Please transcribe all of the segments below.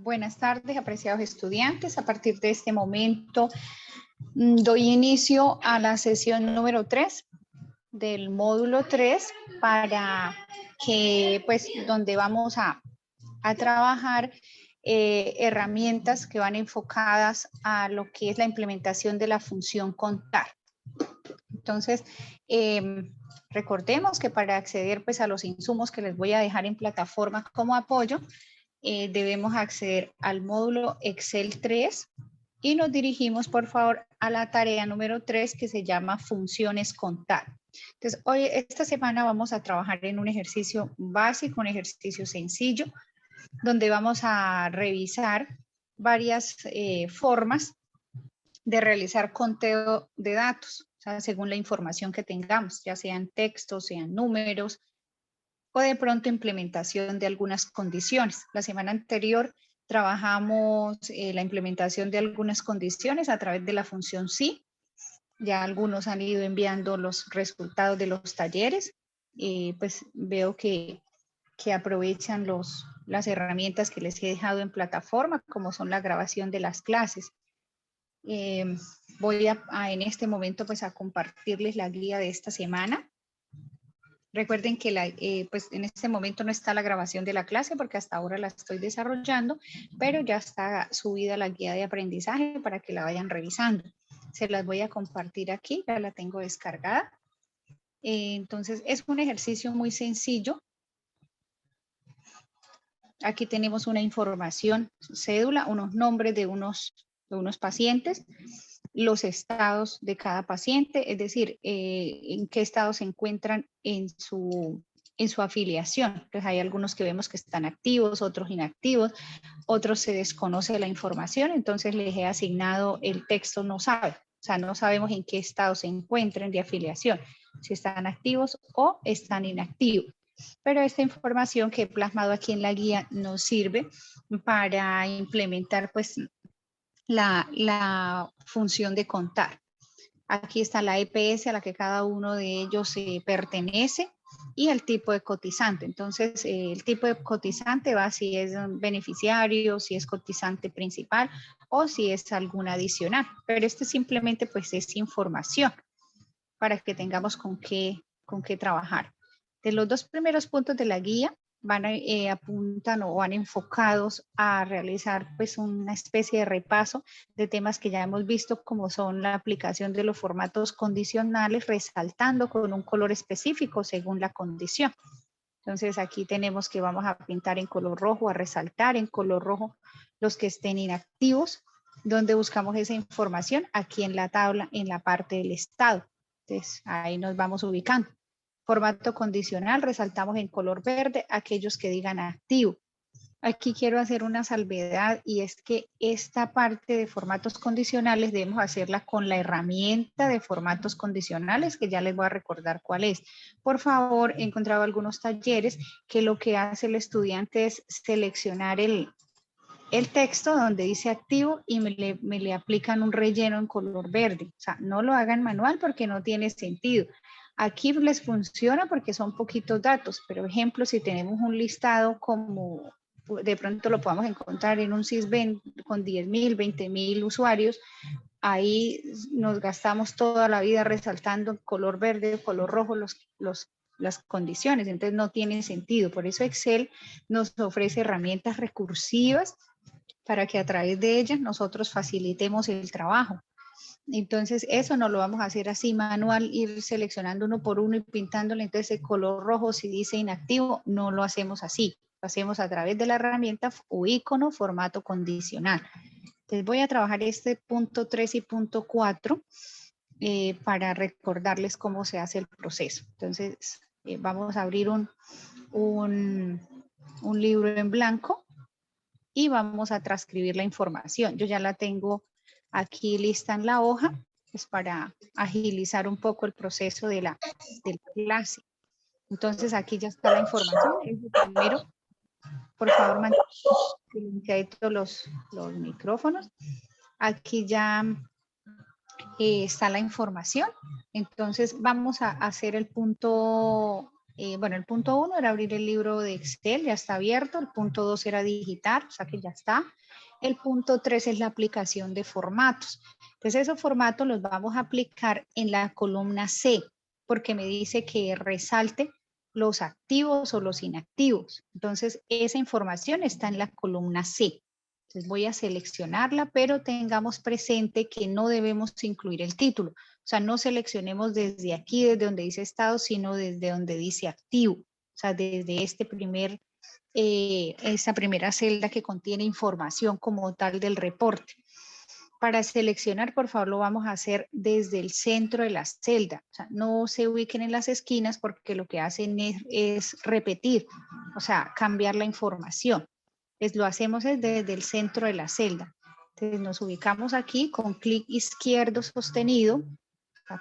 Buenas tardes, apreciados estudiantes. A partir de este momento doy inicio a la sesión número 3 del módulo 3 para que, pues, donde vamos a trabajar herramientas que van enfocadas a lo que es la implementación de la función contar. Entonces, recordemos que para acceder pues a los insumos que les voy a dejar en plataforma como apoyo, debemos acceder al módulo Excel 3 y nos dirigimos por favor a la tarea número 3 que se llama funciones contar. Entonces, esta semana vamos a trabajar en un ejercicio básico, un ejercicio sencillo, donde vamos a revisar varias formas de realizar conteo de datos, o sea, según la información que tengamos, ya sean textos, sean números, o de pronto implementación de algunas condiciones. La semana anterior trabajamos la implementación de algunas condiciones a través de la función sí. Ya algunos han ido enviando los resultados de los talleres. Pues veo que aprovechan las herramientas que les he dejado en plataforma, como son la grabación de las clases. Voy en este momento pues a compartirles la guía de esta semana. Recuerden que pues en este momento no está la grabación de la clase porque hasta ahora la estoy desarrollando, pero ya está subida la guía de aprendizaje para que la vayan revisando. Se las voy a compartir aquí, ya la tengo descargada. Entonces es un ejercicio muy sencillo. Aquí tenemos una información, cédula, unos nombres de unos pacientes, los estados de cada paciente, es decir, en qué estado se encuentran en su afiliación. Entonces hay algunos que vemos que están activos, otros inactivos, otros se desconoce la información, entonces les he asignado el texto no sabe, o sea, no sabemos en qué estado se encuentran de afiliación, si están activos o están inactivos. Pero esta información que he plasmado aquí en la guía nos sirve para implementar pues la función de contar. Aquí está la EPS a la que cada uno de ellos pertenece y el tipo de cotizante. Entonces, el tipo de cotizante va si es beneficiario, si es cotizante principal o si es alguna adicional. Pero este simplemente pues es información para que tengamos con qué trabajar. De los dos primeros puntos de la guía apuntan o van enfocados a realizar pues una especie de repaso de temas que ya hemos visto, como son la aplicación de los formatos condicionales, resaltando con un color específico según la condición. Entonces aquí tenemos que vamos a pintar en color rojo, a resaltar en color rojo los que estén inactivos. ¿Dónde buscamos esa información? Aquí en la tabla, en la parte del estado. Entonces ahí nos vamos ubicando. Formato condicional, resaltamos en color verde aquellos que digan activo. Aquí quiero hacer una salvedad y es que esta parte de formatos condicionales debemos hacerla con la herramienta de formatos condicionales, que ya les voy a recordar cuál es. Por favor, he encontrado algunos talleres que lo que hace el estudiante es seleccionar el texto donde dice activo y me le aplican un relleno en color verde. O sea, no lo hagan manual porque no tiene sentido. Aquí les funciona porque son poquitos datos, pero ejemplo, si tenemos un listado como de pronto lo podamos encontrar en un Sysbin con 10.000, 20.000 usuarios, ahí nos gastamos toda la vida resaltando color verde, color rojo las condiciones, entonces no tiene sentido. Por eso Excel nos ofrece herramientas recursivas para que a través de ellas nosotros facilitemos el trabajo. Entonces eso no lo vamos a hacer así manual, ir seleccionando uno por uno y pintándole entonces el color rojo si dice inactivo, no lo hacemos así. Lo hacemos a través de la herramienta o icono formato condicional. Entonces voy a trabajar este punto 3 y punto 4 para recordarles cómo se hace el proceso. Entonces vamos a abrir un libro en blanco y vamos a transcribir la información. Yo ya la tengo aquí lista en la hoja, pues para agilizar un poco el proceso de la clase. Entonces aquí ya está la información. Primero, por favor, mantengan silenciaditos los micrófonos. Aquí ya está la información. Entonces vamos a hacer el punto bueno, el punto 1 era abrir el libro de Excel, ya está abierto. El punto 2 era digitar, o sea que ya está. El punto 3 es la aplicación de formatos. Entonces esos formatos los vamos a aplicar en la columna C, porque me dice que resalte los activos o los inactivos. Entonces esa información está en la columna C. Entonces voy a seleccionarla, pero tengamos presente que no debemos incluir el título. O sea, no seleccionemos desde aquí, desde donde dice estado, sino desde donde dice activo. O sea, desde este esta primera celda que contiene información como tal del reporte. Para seleccionar, por favor, lo vamos a hacer desde el centro de la celda. O sea, no se ubiquen en las esquinas porque lo que hacen es repetir, o sea, cambiar la información. Entonces, lo hacemos desde el centro de la celda. Entonces, nos ubicamos aquí con clic izquierdo sostenido.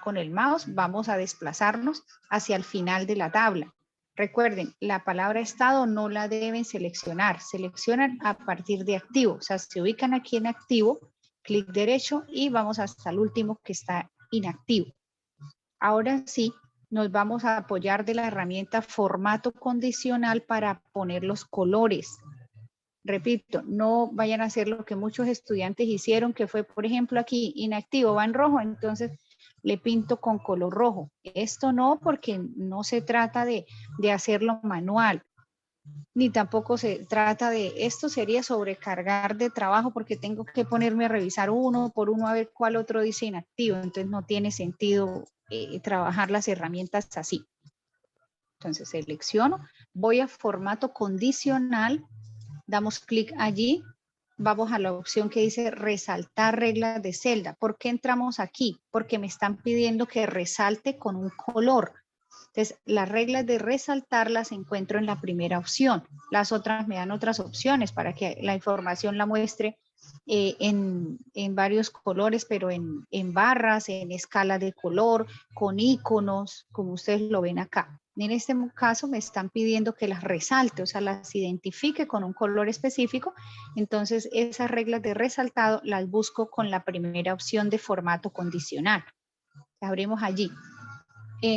Con el mouse vamos a desplazarnos hacia el final de la tabla. Recuerden, la palabra estado no la deben seleccionar. Seleccionan a partir de activo. O sea, se ubican aquí en activo, clic derecho y vamos hasta el último que está inactivo. Ahora sí, nos vamos a apoyar de la herramienta formato condicional para poner los colores. Repito, no vayan a hacer lo que muchos estudiantes hicieron, que fue, por ejemplo, aquí inactivo, va en rojo, entonces le pinto con color rojo. Esto no, porque no se trata de hacerlo manual, ni tampoco se trata de, esto sería sobrecargar de trabajo porque tengo que ponerme a revisar uno por uno a ver cuál otro dice inactivo, entonces no tiene sentido trabajar las herramientas así. Entonces selecciono, voy a formato condicional, damos clic allí, vamos a la opción que dice resaltar reglas de celda. ¿Por qué entramos aquí? Porque me están pidiendo que resalte con un color. Entonces, las reglas de resaltar las encuentro en la primera opción. Las otras me dan otras opciones para que la información la muestre en varios colores, pero en barras, en escala de color, con iconos, como ustedes lo ven acá. En este caso me están pidiendo que las resalte, o sea, las identifique con un color específico. Entonces, esas reglas de resaltado las busco con la primera opción de formato condicional. Abrimos allí.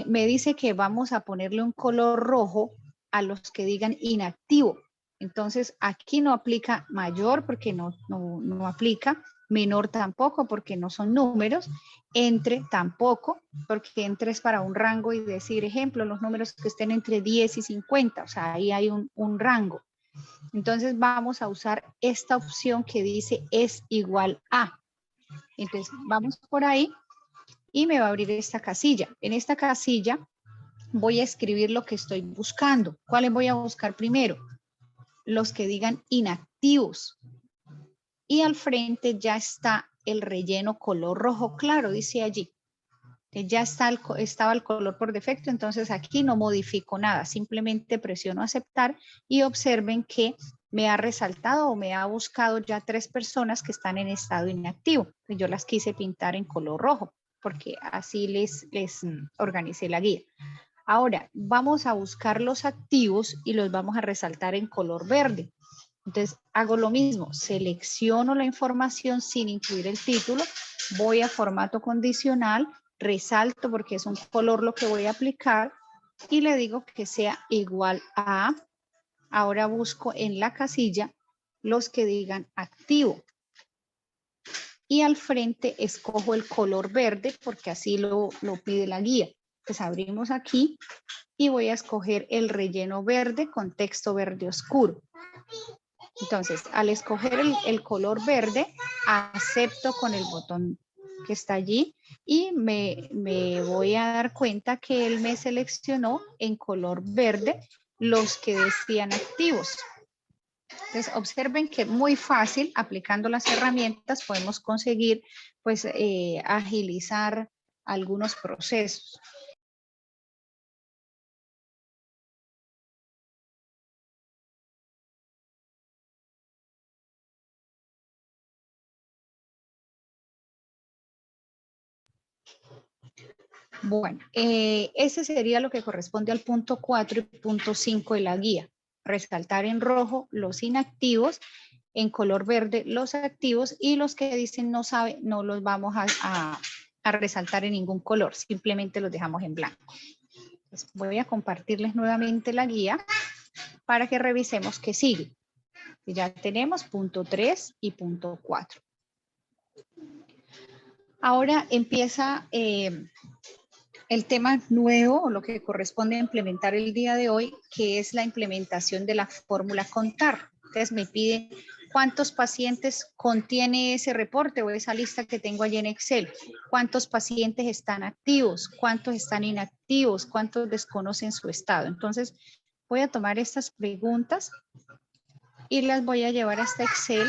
Me dice que vamos a ponerle un color rojo a los que digan inactivo. Entonces, aquí no aplica mayor porque no aplica, menor tampoco porque no son números, entre tampoco, porque entre es para un rango y decir, ejemplo, los números que estén entre 10 y 50, o sea, ahí hay un rango. Entonces, vamos a usar esta opción que dice es igual a. Entonces, vamos por ahí y me va a abrir esta casilla. En esta casilla voy a escribir lo que estoy buscando. ¿Cuáles voy a buscar primero? Los que digan inactivos. Y al frente ya está el relleno color rojo claro, dice allí. Ya estaba el color por defecto, entonces aquí no modifico nada. Simplemente presiono aceptar y observen que me ha resaltado o me ha buscado ya 3 personas que están en estado inactivo. Yo las quise pintar en color rojo porque así les organicé la guía. Ahora, vamos a buscar los activos y los vamos a resaltar en color verde. Entonces, hago lo mismo, selecciono la información sin incluir el título, voy a formato condicional, resalto porque es un color lo que voy a aplicar y le digo que sea igual a, ahora busco en la casilla los que digan activo. Y al frente escojo el color verde porque así lo pide la guía. Pues abrimos aquí y voy a escoger el relleno verde con texto verde oscuro. Entonces, al escoger el color verde, acepto con el botón que está allí y me voy a dar cuenta que él me seleccionó en color verde los que decían activos. Entonces, observen que muy fácil, aplicando las herramientas, podemos conseguir, pues, agilizar algunos procesos. Bueno, ese sería lo que corresponde al punto 4 y punto 5 de la guía. Resaltar en rojo los inactivos, en color verde los activos y los que dicen no sabe, no los vamos a resaltar en ningún color, simplemente los dejamos en blanco. Pues voy a compartirles nuevamente la guía para que revisemos qué sigue. Ya tenemos punto 3 y punto 4. Ahora empieza el tema nuevo, o lo que corresponde a implementar el día de hoy, que es la implementación de la fórmula contar. Entonces me pide cuántos pacientes contiene ese reporte o esa lista que tengo allí en Excel, cuántos pacientes están activos, cuántos están inactivos, cuántos desconocen su estado. Entonces voy a tomar estas preguntas y las voy a llevar a este Excel.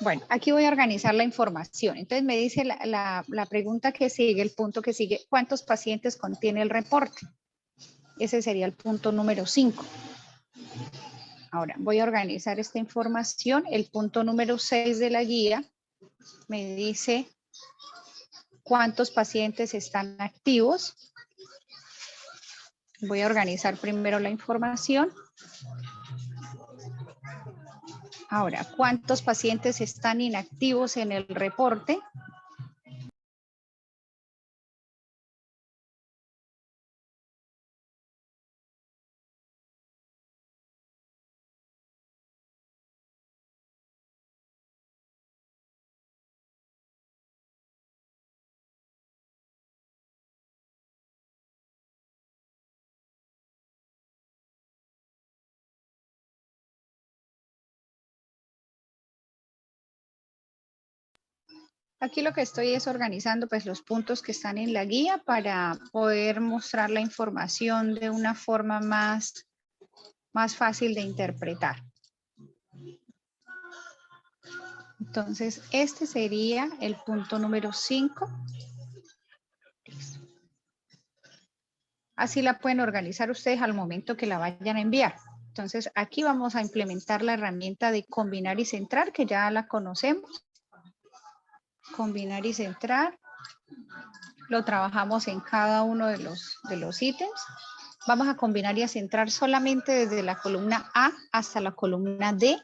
Bueno, aquí voy a organizar la información. Entonces me dice la pregunta que sigue, el punto que sigue, ¿cuántos pacientes contiene el reporte? Ese sería el punto número 5. Ahora voy a organizar esta información. El punto número 6 de la guía me dice cuántos pacientes están activos. Voy a organizar primero la información. Ahora, ¿cuántos pacientes están inactivos en el reporte? Aquí lo que estoy es organizando pues los puntos que están en la guía para poder mostrar la información de una forma más fácil de interpretar. Entonces, este sería el punto número 5. Así la pueden organizar ustedes al momento que la vayan a enviar. Entonces, aquí vamos a implementar la herramienta de combinar y centrar, que ya la conocemos. Combinar y centrar. Lo trabajamos en cada uno de los ítems. Vamos a combinar y a centrar solamente desde la columna A hasta la columna D.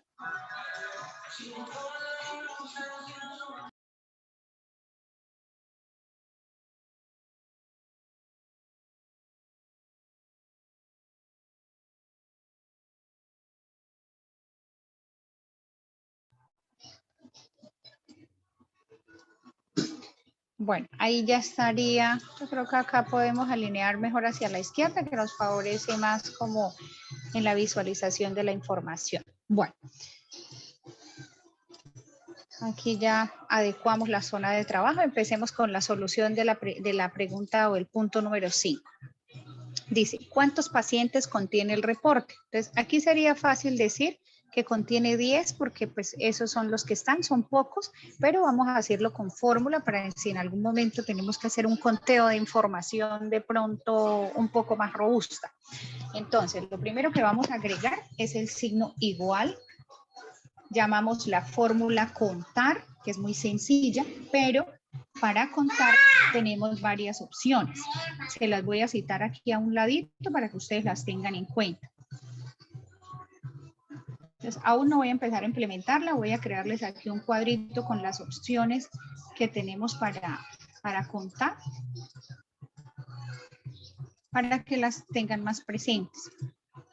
Bueno, ahí ya estaría. Yo creo que acá podemos alinear mejor hacia la izquierda, que nos favorece más como en la visualización de la información. Bueno. Aquí ya adecuamos la zona de trabajo. Empecemos con la solución de la pregunta o el punto número 5. Dice, ¿cuántos pacientes contiene el reporte? Entonces, aquí sería fácil decir que contiene 10 porque pues esos son los que están, son pocos, pero vamos a hacerlo con fórmula para si en algún momento tenemos que hacer un conteo de información de pronto un poco más robusta. Entonces, lo primero que vamos a agregar es el signo igual. Llamamos la fórmula contar, que es muy sencilla, pero para contar tenemos varias opciones. Se las voy a citar aquí a un ladito para que ustedes las tengan en cuenta. Entonces, aún no voy a empezar a implementarla, voy a crearles aquí un cuadrito con las opciones que tenemos para contar, para que las tengan más presentes.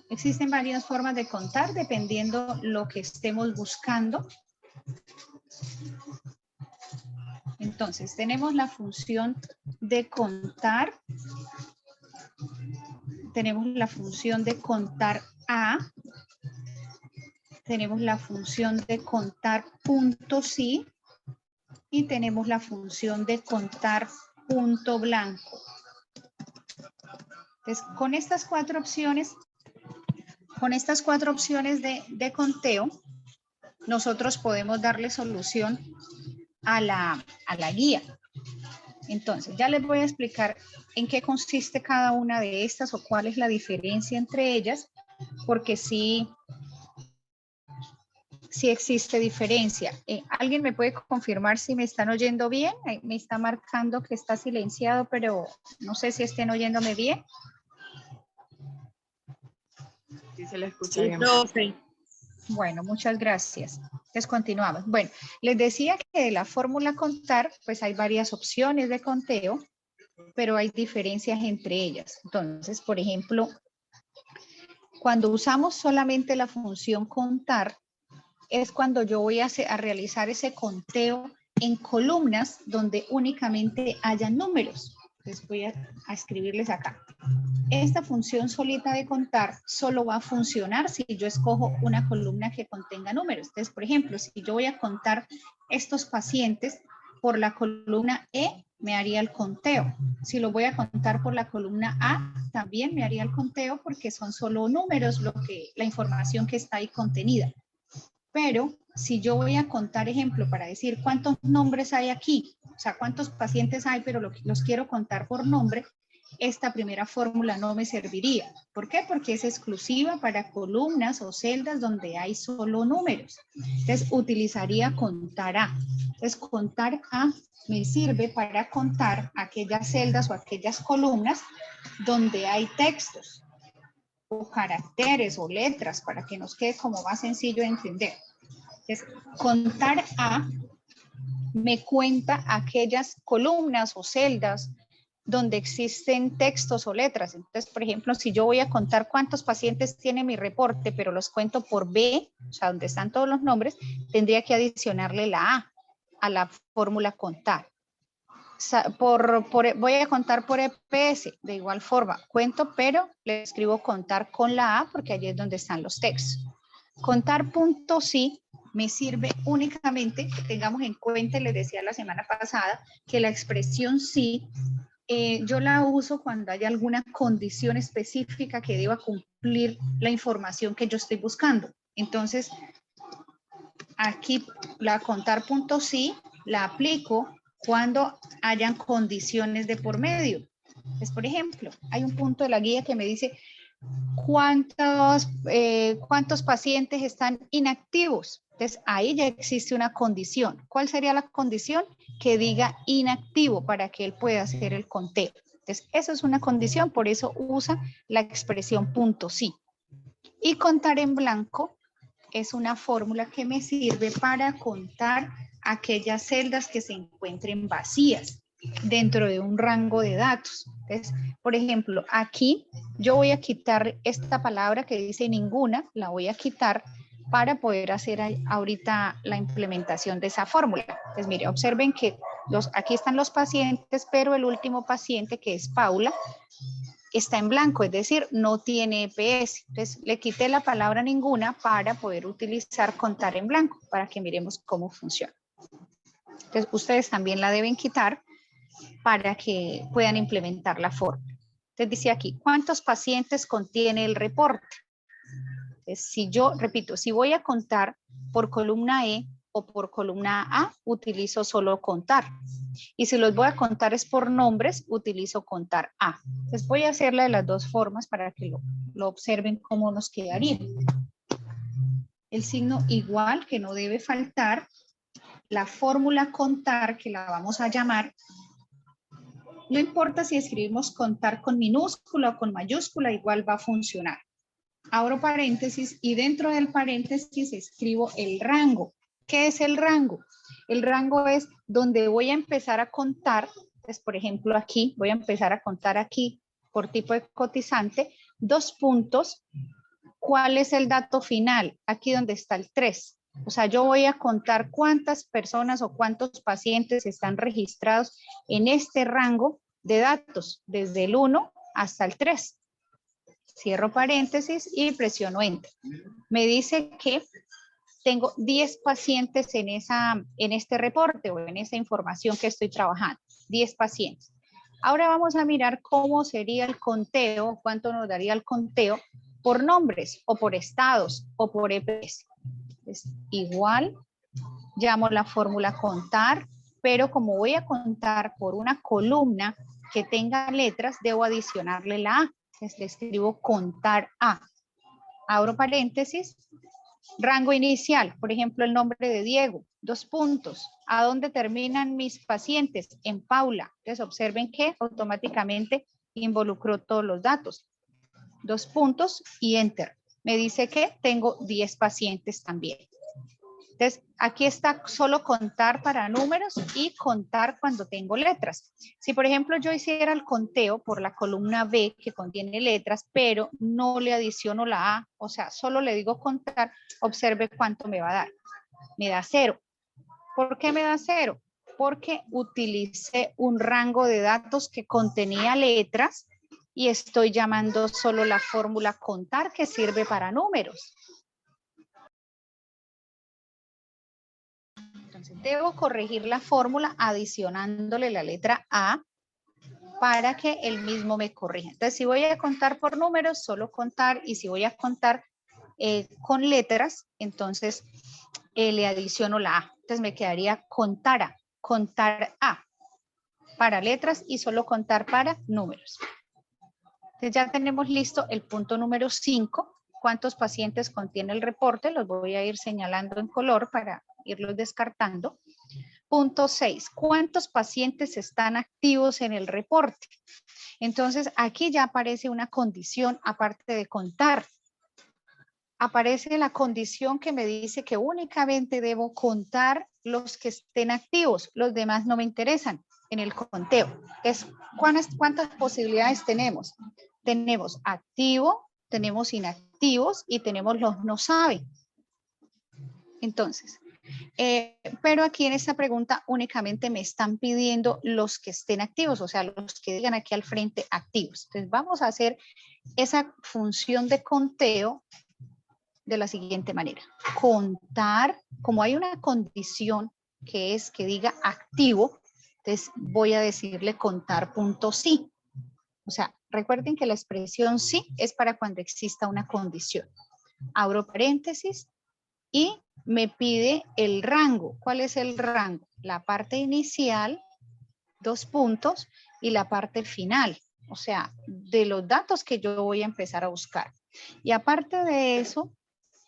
Existen varias formas de contar dependiendo lo que estemos buscando. Entonces, tenemos la función de contar. Tenemos la función de contar A. Tenemos la función de contar punto sí. Y tenemos la función de contar punto blanco. Entonces, con estas cuatro opciones de conteo, nosotros podemos darle solución a la guía. Entonces, ya les voy a explicar en qué consiste cada una de estas o cuál es la diferencia entre ellas, porque sí sí existe diferencia. ¿Alguien me puede confirmar si me están oyendo bien? Me está marcando que está silenciado, pero no sé si estén oyéndome bien. Sí, se le escucha Sí, bien. profe. Bueno, muchas gracias. Entonces continuamos. Bueno, les decía que de la fórmula contar, pues hay varias opciones de conteo, pero hay diferencias entre ellas. Entonces, por ejemplo, cuando usamos solamente la función contar, es cuando yo voy a realizar ese conteo en columnas donde únicamente haya números. Entonces voy a escribirles acá. Esta función solita de contar solo va a funcionar si yo escojo una columna que contenga números. Entonces, por ejemplo, si yo voy a contar estos pacientes por la columna E, me haría el conteo. Si lo voy a contar por la columna A, también me haría el conteo porque son solo números la información que está ahí contenida. Pero si yo voy a contar, ejemplo, para decir cuántos nombres hay aquí, o sea, cuántos pacientes hay, pero los quiero contar por nombre, esta primera fórmula no me serviría. ¿Por qué? Porque es exclusiva para columnas o celdas donde hay solo números. Entonces, utilizaría contar A. Entonces, contar A me sirve para contar aquellas celdas o aquellas columnas donde hay textos o caracteres o letras para que nos quede como más sencillo de entender. Entonces, contar A me cuenta aquellas columnas o celdas donde existen textos o letras. Entonces, por ejemplo, si yo voy a contar cuántos pacientes tiene mi reporte, pero los cuento por B, o sea, donde están todos los nombres, tendría que adicionarle la A la fórmula contar. Voy a contar por EPS, de igual forma, cuento, pero le escribo contar con la A porque allí es donde están los textos. Contar punto sí me sirve únicamente, que tengamos en cuenta, les decía la semana pasada, que la expresión sí, yo la uso cuando hay alguna condición específica que deba cumplir la información que yo estoy buscando. Entonces, aquí la contar punto sí la aplico cuando hayan condiciones de por medio. Pues, por ejemplo, hay un punto de la guía que me dice cuántos pacientes están inactivos. Entonces, ahí ya existe una condición. ¿Cuál sería la condición? Que diga inactivo para que él pueda hacer el conteo. Entonces, eso es una condición, por eso usa la expresión punto sí. Y contar en blanco es una fórmula que me sirve para contar aquellas celdas que se encuentren vacías dentro de un rango de datos. Entonces, por ejemplo, aquí yo voy a quitar esta palabra que dice ninguna, la voy a quitar para poder hacer ahorita la implementación de esa fórmula. Entonces, mire, observen que aquí están los pacientes, pero el último paciente, que es Paula, está en blanco, es decir, no tiene EPS. Entonces, le quité la palabra ninguna para poder utilizar contar en blanco, para que miremos cómo funciona. Entonces, ustedes también la deben quitar para que puedan implementar la fórmula. Entonces, dice aquí, ¿cuántos pacientes contiene el reporte? Entonces, si yo, repito, si voy a contar por columna E o por columna A, utilizo solo contar. Y si los voy a contar es por nombres, utilizo contar A. Entonces voy a hacerla de las dos formas para que lo observen cómo nos quedaría. El signo igual que no debe faltar, la fórmula contar que la vamos a llamar, no importa si escribimos contar con minúscula o con mayúscula, igual va a funcionar. Abro paréntesis y dentro del paréntesis escribo el rango. ¿Qué es el rango? El rango es donde voy a empezar a contar, pues, por ejemplo, aquí, voy a empezar a contar aquí por tipo de cotizante, 2 puntos. ¿Cuál es el dato final? Aquí donde está el 3. O sea, yo voy a contar cuántas personas o cuántos pacientes están registrados en este rango de datos, desde el 1 hasta el 3. Cierro paréntesis y presiono Enter. Me dice que tengo 10 pacientes en este reporte o en esa información que estoy trabajando. 10 pacientes. Ahora vamos a mirar cómo sería el conteo, cuánto nos daría el conteo por nombres o por estados o por EPS. Es igual, llamo la fórmula contar, pero como voy a contar por una columna que tenga letras, debo adicionarle la A. Entonces le escribo contar A. Abro paréntesis Rango inicial, por ejemplo, el nombre de Diego, 2 puntos. ¿A dónde terminan mis pacientes? En Paula. Entonces observen que automáticamente involucró todos los datos. 2 puntos y enter. Me dice que tengo 10 pacientes también. Entonces, aquí está solo contar para números y contar cuando tengo letras. Si, por ejemplo, yo hiciera el conteo por la columna B que contiene letras, pero no le adiciono la A, o sea, solo le digo contar, observe cuánto me va a dar. Me da 0. ¿Por qué me da 0? Porque utilicé un rango de datos que contenía letras y estoy llamando solo la fórmula contar que sirve para números. Entonces, debo corregir la fórmula adicionándole la letra A para que él mismo me corrija. Entonces, si voy a contar por números, solo contar, y si voy a contar con letras, entonces le adiciono la A. Entonces, me quedaría contar A para letras y solo contar para números. Entonces, ya tenemos listo el punto número 5. ¿Cuántos pacientes contiene el reporte? Los voy a ir señalando en color para irlos descartando. Punto 6. ¿Cuántos pacientes están activos en el reporte? Entonces, aquí ya aparece una condición aparte de contar. Aparece la condición que me dice que únicamente debo contar los que estén activos. Los demás no me interesan en el conteo. ¿Cuántas posibilidades tenemos? Tenemos activo, tenemos inactivos y tenemos los no saben. Entonces, pero aquí en esta pregunta únicamente me están pidiendo los que estén activos, o sea, los que digan aquí al frente activos. Entonces vamos a hacer esa función de conteo de la siguiente manera. Contar, como hay una condición que es que diga activo, entonces voy a decirle contar punto sí. O sea, recuerden que la expresión sí es para cuando exista una condición. Abro paréntesis y me pide el rango. ¿Cuál es el rango? La parte inicial, 2 puntos, y la parte final. O sea, de los datos que yo voy a empezar a buscar. Y aparte de eso,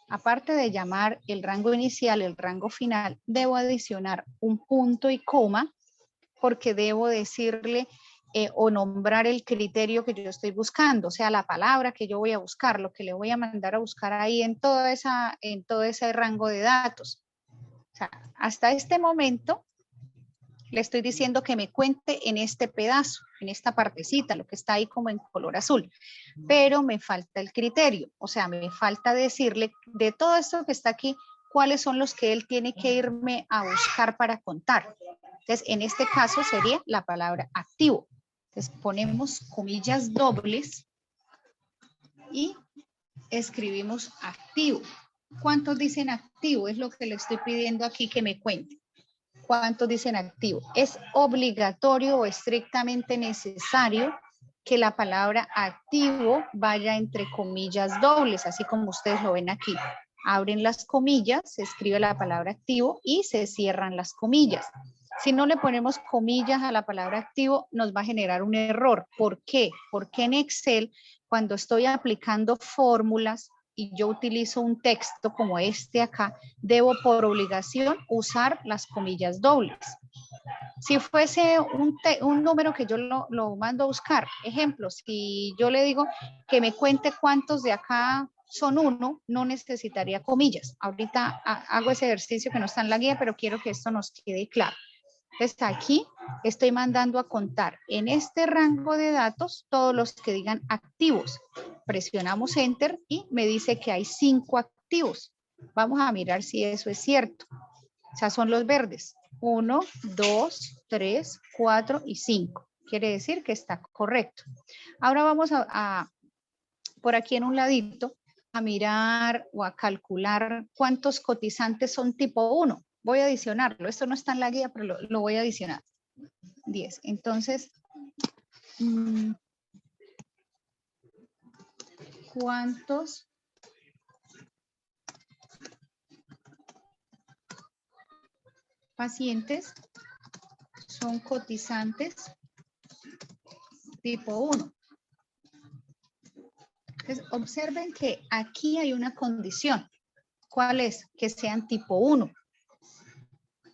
aparte de llamar el rango inicial, el rango final, debo adicionar un punto y coma porque debo decirle o nombrar el criterio que yo estoy buscando, o sea, la palabra que yo voy a buscar, lo que le voy a mandar a buscar ahí en todo ese rango de datos. O sea, hasta este momento le estoy diciendo que me cuente en este pedazo, en esta partecita, lo que está ahí como en color azul, pero me falta el criterio, o sea, me falta decirle de todo esto que está aquí, cuáles son los que él tiene que irme a buscar para contar. Entonces, en este caso sería la palabra activo. Entonces, ponemos comillas dobles y escribimos activo. ¿Cuántos dicen activo? Es lo que le estoy pidiendo aquí que me cuente. ¿Cuántos dicen activo? Es obligatorio o estrictamente necesario que la palabra activo vaya entre comillas dobles, así como ustedes lo ven aquí. Abren las comillas, se escribe la palabra activo y se cierran las comillas. Si no le ponemos comillas a la palabra activo, nos va a generar un error. ¿Por qué? Porque en Excel, cuando estoy aplicando fórmulas y yo utilizo un texto como este acá, debo por obligación usar las comillas dobles. Si fuese un número que yo lo mando a buscar, ejemplo, si yo le digo que me cuente cuántos de acá son 1, no necesitaría comillas. Ahorita hago ese ejercicio que no está en la guía, pero quiero que esto nos quede claro. Entonces aquí estoy mandando a contar en este rango de datos todos los que digan activos. Presionamos Enter y me dice que hay 5 activos. Vamos a mirar si eso es cierto. O sea, son los verdes. 1, 2, 3, 4 y 5. Quiere decir que está correcto. Ahora vamos por aquí en un ladito, a mirar o a calcular cuántos cotizantes son tipo 1. Voy a adicionarlo. Esto no está en la guía, pero lo voy a adicionar. 10. Entonces, ¿cuántos pacientes son cotizantes tipo 1? Entonces, observen que aquí hay una condición. ¿Cuál es? Que sean tipo 1.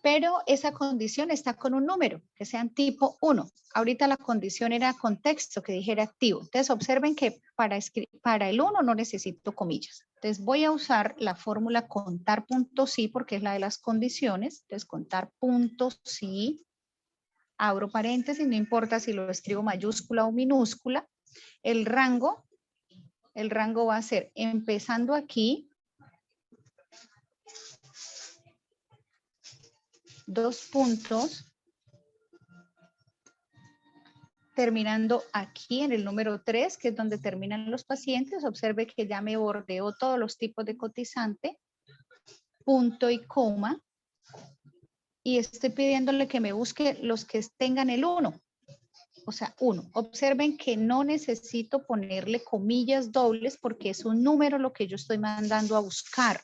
Pero esa condición está con un número, que sean tipo 1. Ahorita la condición era contexto, que dijera activo. Entonces observen que para el 1 no necesito comillas. Entonces voy a usar la fórmula contar.si porque es la de las condiciones. Entonces contar.si, abro paréntesis, no importa si lo escribo mayúscula o minúscula. El rango va a ser empezando aquí, 2 puntos, terminando aquí en el número 3, que es donde terminan los pacientes. Observe que ya me bordeó todos los tipos de cotizante, punto y coma, y estoy pidiéndole que me busque los que tengan el 1, o sea, 1. Observen que no necesito ponerle comillas dobles porque es un número lo que yo estoy mandando a buscar.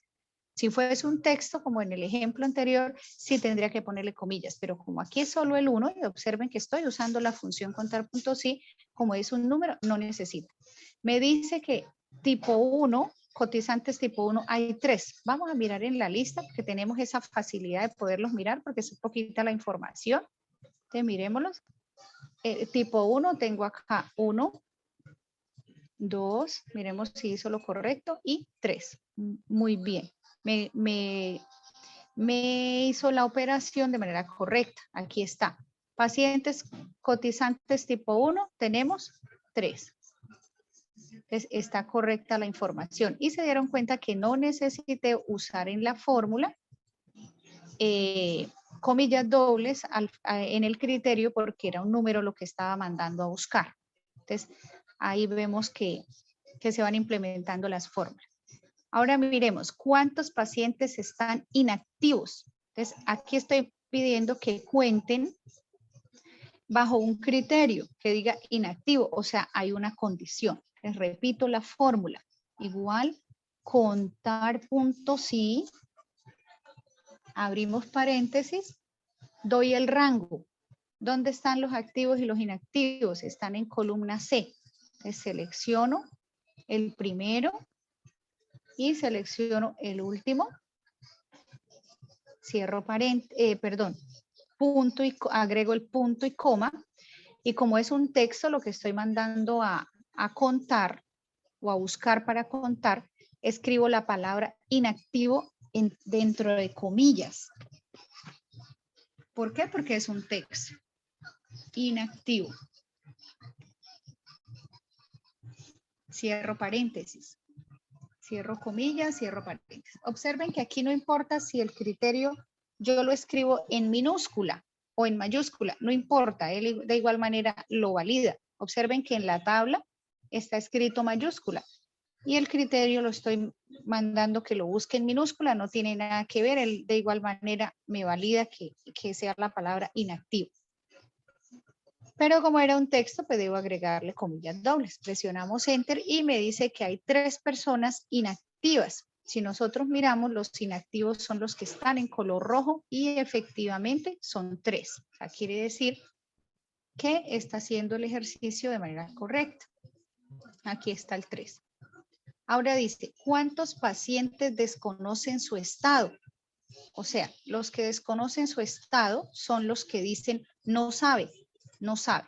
Si fuese un texto, como en el ejemplo anterior, sí tendría que ponerle comillas, pero como aquí es solo el 1, y observen que estoy usando la función contar.si, como es un número, no necesito. Me dice que tipo 1, cotizantes tipo 1, hay 3. Vamos a mirar en la lista, porque tenemos esa facilidad de poderlos mirar, porque es poquita la información. Entonces, miremoslos. Tipo 1, tengo acá 1, 2, miremos si hizo lo correcto, y 3. Muy bien. Me hizo la operación de manera correcta. Aquí está. Pacientes cotizantes tipo 1, tenemos 3. Entonces, está correcta la información. Y se dieron cuenta que no necesité usar en la fórmula comillas dobles en el criterio porque era un número lo que estaba mandando a buscar. Entonces, ahí vemos que se van implementando las fórmulas. Ahora miremos cuántos pacientes están inactivos. Entonces, aquí estoy pidiendo que cuenten bajo un criterio que diga inactivo, o sea, hay una condición. Les repito la fórmula. Igual contar.si, abrimos paréntesis, doy el rango. ¿Dónde están los activos y los inactivos? Están en columna C. Entonces, selecciono el primero y selecciono el último. Cierro punto y agrego el punto y coma. Y como es un texto, lo que estoy mandando a contar o a buscar para contar, escribo la palabra inactivo dentro de comillas. ¿Por qué? Porque es un texto. Inactivo. Cierro paréntesis. Cierro comillas, cierro paréntesis. Observen que aquí no importa si el criterio yo lo escribo en minúscula o en mayúscula, no importa, él de igual manera lo valida. Observen que en la tabla está escrito mayúscula y el criterio lo estoy mandando que lo busque en minúscula, no tiene nada que ver, él de igual manera me valida que sea la palabra inactivo. Pero como era un texto, pues debo agregarle comillas dobles. Presionamos Enter y me dice que hay 3 personas inactivas. Si nosotros miramos, los inactivos son los que están en color rojo y efectivamente son 3. O sea, quiere decir que está haciendo el ejercicio de manera correcta. Aquí está el 3. Ahora dice, ¿cuántos pacientes desconocen su estado? O sea, los que desconocen su estado son los que dicen no sabe, no sabe.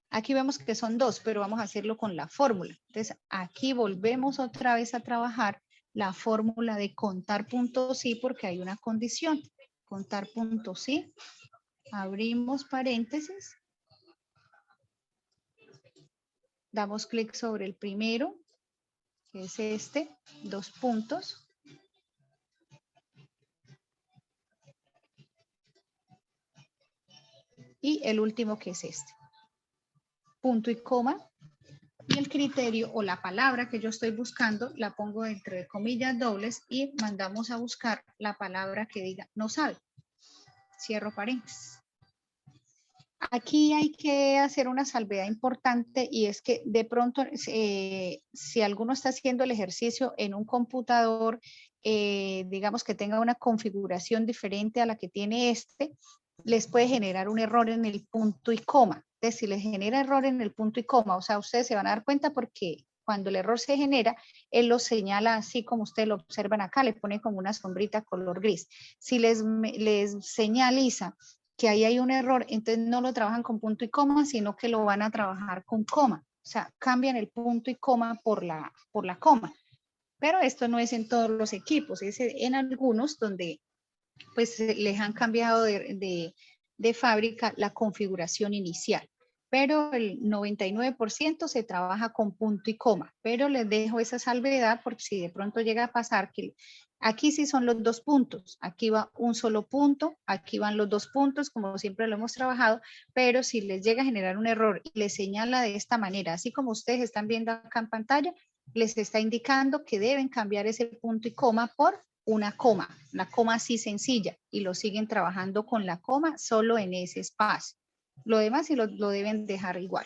Aquí vemos que son 2, pero vamos a hacerlo con la fórmula. Entonces, aquí volvemos otra vez a trabajar la fórmula de contar.si porque hay una condición. Contar.si, abrimos paréntesis, damos clic sobre el primero, que es este, 2 puntos. Y el último que es este. Punto y coma. Y el criterio o la palabra que yo estoy buscando la pongo entre comillas dobles y mandamos a buscar la palabra que diga no sabe. Cierro paréntesis. Aquí hay que hacer una salvedad importante y es que de pronto si alguno está haciendo el ejercicio en un computador, digamos que tenga una configuración diferente a la que tiene este, les puede generar un error en el punto y coma. Entonces, si les genera error en el punto y coma, o sea, ustedes se van a dar cuenta porque cuando el error se genera, él lo señala así como ustedes lo observan acá, le pone como una sombrita color gris. Si les señaliza que ahí hay un error, entonces no lo trabajan con punto y coma, sino que lo van a trabajar con coma. O sea, cambian el punto y coma por la coma. Pero esto no es en todos los equipos, es en algunos donde pues les han cambiado de fábrica la configuración inicial. Pero el 99% se trabaja con punto y coma. Pero les dejo esa salvedad porque si de pronto llega a pasar que aquí sí son los 2 puntos, aquí va un solo punto, aquí van los 2 puntos, como siempre lo hemos trabajado, pero si les llega a generar un error y les señala de esta manera, así como ustedes están viendo acá en pantalla, les está indicando que deben cambiar ese punto y coma por una coma así sencilla, y lo siguen trabajando con la coma solo en ese espacio. Lo demás sí lo deben dejar igual.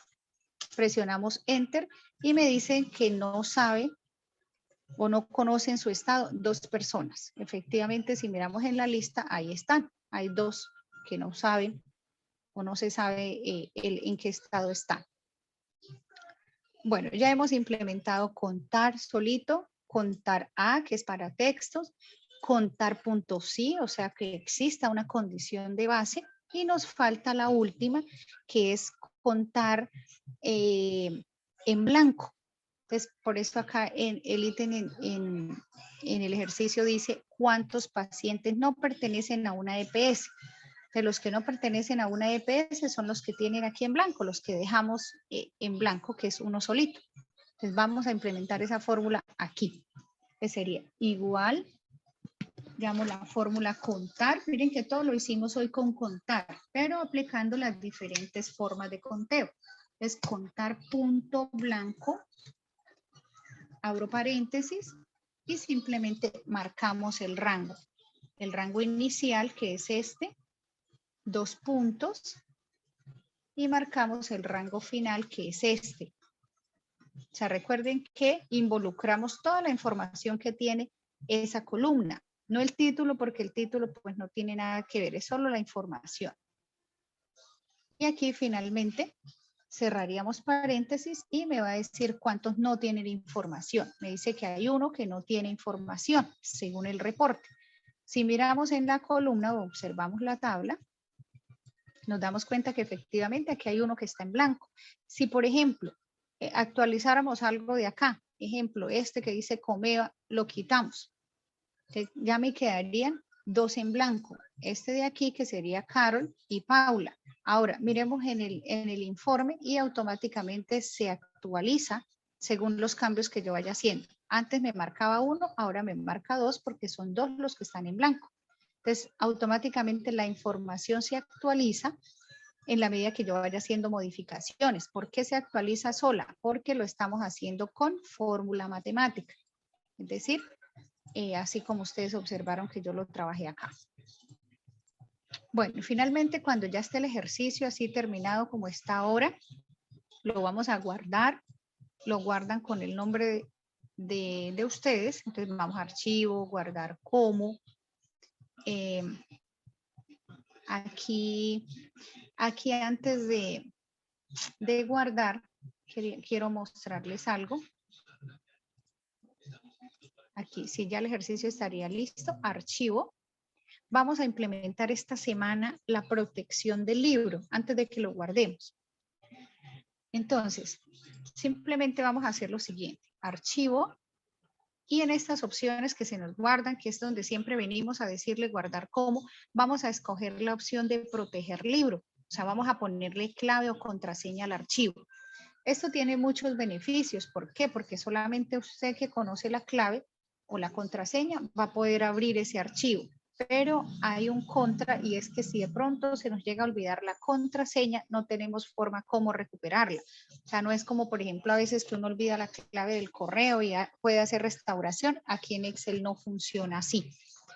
Presionamos Enter y me dicen que no sabe o no conocen su estado 2 personas. Efectivamente, si miramos en la lista, ahí están. Hay 2 que no saben o no se sabe en qué estado están. Bueno, ya hemos implementado contar solito, contar A, que es para textos, contar punto sí, o sea que exista una condición de base, y nos falta la última, que es contar en blanco. Entonces, por eso acá en el ítem en el ejercicio dice cuántos pacientes no pertenecen a una EPS. De los que no pertenecen a una EPS son los que tienen aquí en blanco, los que dejamos en blanco, que es uno solito. Entonces vamos a implementar esa fórmula aquí, que sería igual, llamo la fórmula contar. Miren que todo lo hicimos hoy con contar, pero aplicando las diferentes formas de conteo. Es contar punto blanco, abro paréntesis y simplemente marcamos el rango. El rango inicial, que es este, 2 puntos, y marcamos el rango final, que es este. O sea, recuerden que involucramos toda la información que tiene esa columna, no el título, porque el título pues no tiene nada que ver, es solo la información. Y aquí finalmente cerraríamos paréntesis y me va a decir cuántos no tienen información. Me dice que hay uno que no tiene información, según el reporte. Si miramos en la columna o observamos la tabla, nos damos cuenta que efectivamente aquí hay uno que está en blanco. Si, por ejemplo, actualizáramos algo de acá, ejemplo, este que dice Comeva, lo quitamos. Entonces, ya me quedarían 2 en blanco. Este de aquí que sería Carol y Paula. Ahora, miremos en el informe y automáticamente se actualiza según los cambios que yo vaya haciendo. Antes me marcaba 1, ahora me marca 2 porque son 2 los que están en blanco. Entonces, automáticamente la información se actualiza en la medida que yo vaya haciendo modificaciones. ¿Por qué se actualiza sola? Porque lo estamos haciendo con fórmula matemática. Es decir, así como ustedes observaron que yo lo trabajé acá. Bueno, finalmente cuando ya esté el ejercicio así terminado como está ahora, lo vamos a guardar. Lo guardan con el nombre de ustedes. Entonces vamos a archivo, guardar como. Aquí antes de guardar, quiero mostrarles algo. Aquí, si ya el ejercicio estaría listo, archivo. Vamos a implementar esta semana la protección del libro antes de que lo guardemos. Entonces, simplemente vamos a hacer lo siguiente. Archivo. Y en estas opciones que se nos guardan, que es donde siempre venimos a decirle guardar como, vamos a escoger la opción de proteger libro. O sea, vamos a ponerle clave o contraseña al archivo. Esto tiene muchos beneficios. ¿Por qué? Porque solamente usted que conoce la clave o la contraseña va a poder abrir ese archivo. Pero hay un contra, y es que si de pronto se nos llega a olvidar la contraseña, no tenemos forma cómo recuperarla. O sea, no es como, por ejemplo, a veces que uno olvida la clave del correo y puede hacer restauración. Aquí en Excel no funciona así.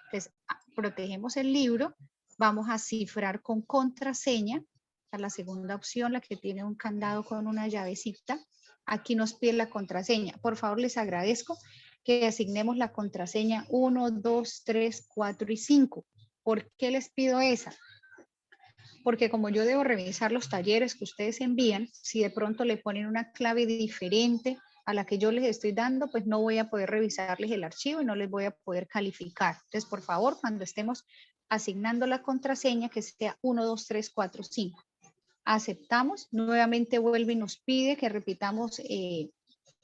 Entonces, protegemos el libro, vamos a cifrar con contraseña. La segunda opción, la que tiene un candado con una llavecita. Aquí nos pide la contraseña. Por favor, les agradezco que asignemos la contraseña 1, 2, 3, 4 y 5. ¿Por qué les pido esa? Porque como yo debo revisar los talleres que ustedes envían, si de pronto le ponen una clave diferente a la que yo les estoy dando, pues no voy a poder revisarles el archivo y no les voy a poder calificar. Entonces, por favor, cuando estemos asignando la contraseña, que sea 1, 2, 3, 4, 5. Aceptamos, nuevamente vuelve y nos pide que repitamos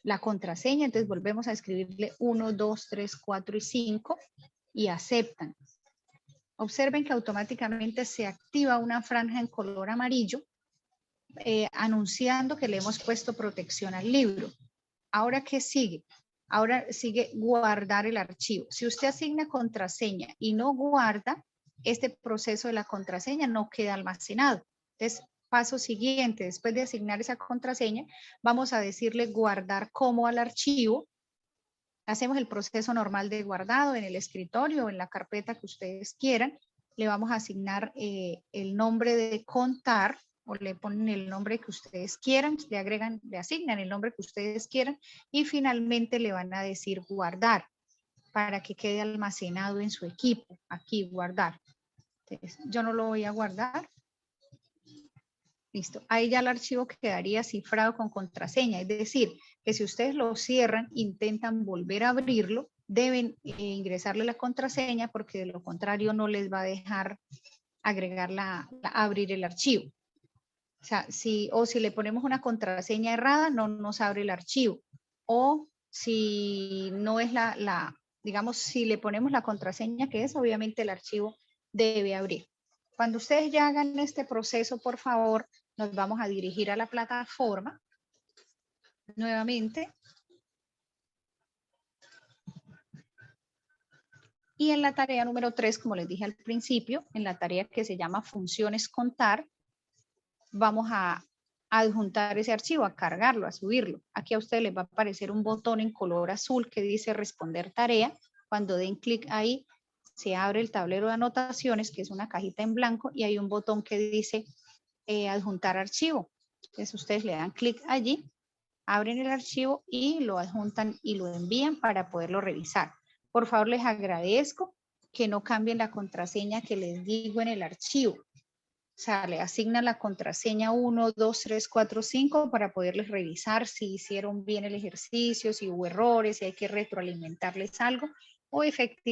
la contraseña, entonces volvemos a escribirle 1, 2, 3, 4 y 5 y aceptan. Observen que automáticamente se activa una franja en color amarillo anunciando que le hemos puesto protección al libro. Ahora, ¿qué sigue? Ahora sigue guardar el archivo. Si usted asigna contraseña y no guarda, este proceso de la contraseña no queda almacenado. Entonces, paso siguiente, después de asignar esa contraseña, vamos a decirle guardar como al archivo. Hacemos el proceso normal de guardado en el escritorio o en la carpeta que ustedes quieran. Le vamos a asignar el nombre de contar, o le ponen el nombre que ustedes quieran, le asignan el nombre que ustedes quieran y finalmente le van a decir guardar para que quede almacenado en su equipo. Aquí guardar. Entonces, yo no lo voy a guardar. Listo. Ahí ya el archivo quedaría cifrado con contraseña. Es decir, que si ustedes lo cierran, intentan volver a abrirlo, deben ingresarle la contraseña porque de lo contrario no les va a dejar agregar abrir el archivo. O sea, si le ponemos una contraseña errada, no nos abre el archivo. O si no es digamos, si le ponemos la contraseña que es, obviamente el archivo debe abrir. Cuando ustedes ya hagan este proceso, por favor, nos vamos a dirigir a la plataforma nuevamente. Y en la tarea número 3, como les dije al principio, en la tarea que se llama funciones contar, vamos a adjuntar ese archivo, a cargarlo, a subirlo. Aquí a ustedes les va a aparecer un botón en color azul que dice responder tarea. Cuando den clic ahí, se abre el tablero de anotaciones, que es una cajita en blanco, y hay un botón que dice adjuntar archivo. Entonces ustedes le dan clic allí, abren el archivo y lo adjuntan y lo envían para poderlo revisar. Por favor, les agradezco que no cambien la contraseña que les digo en el archivo. O sea, le asignan la contraseña 1, 2, 3, 4, 5 para poderles revisar si hicieron bien el ejercicio, si hubo errores, si hay que retroalimentarles algo o efectivamente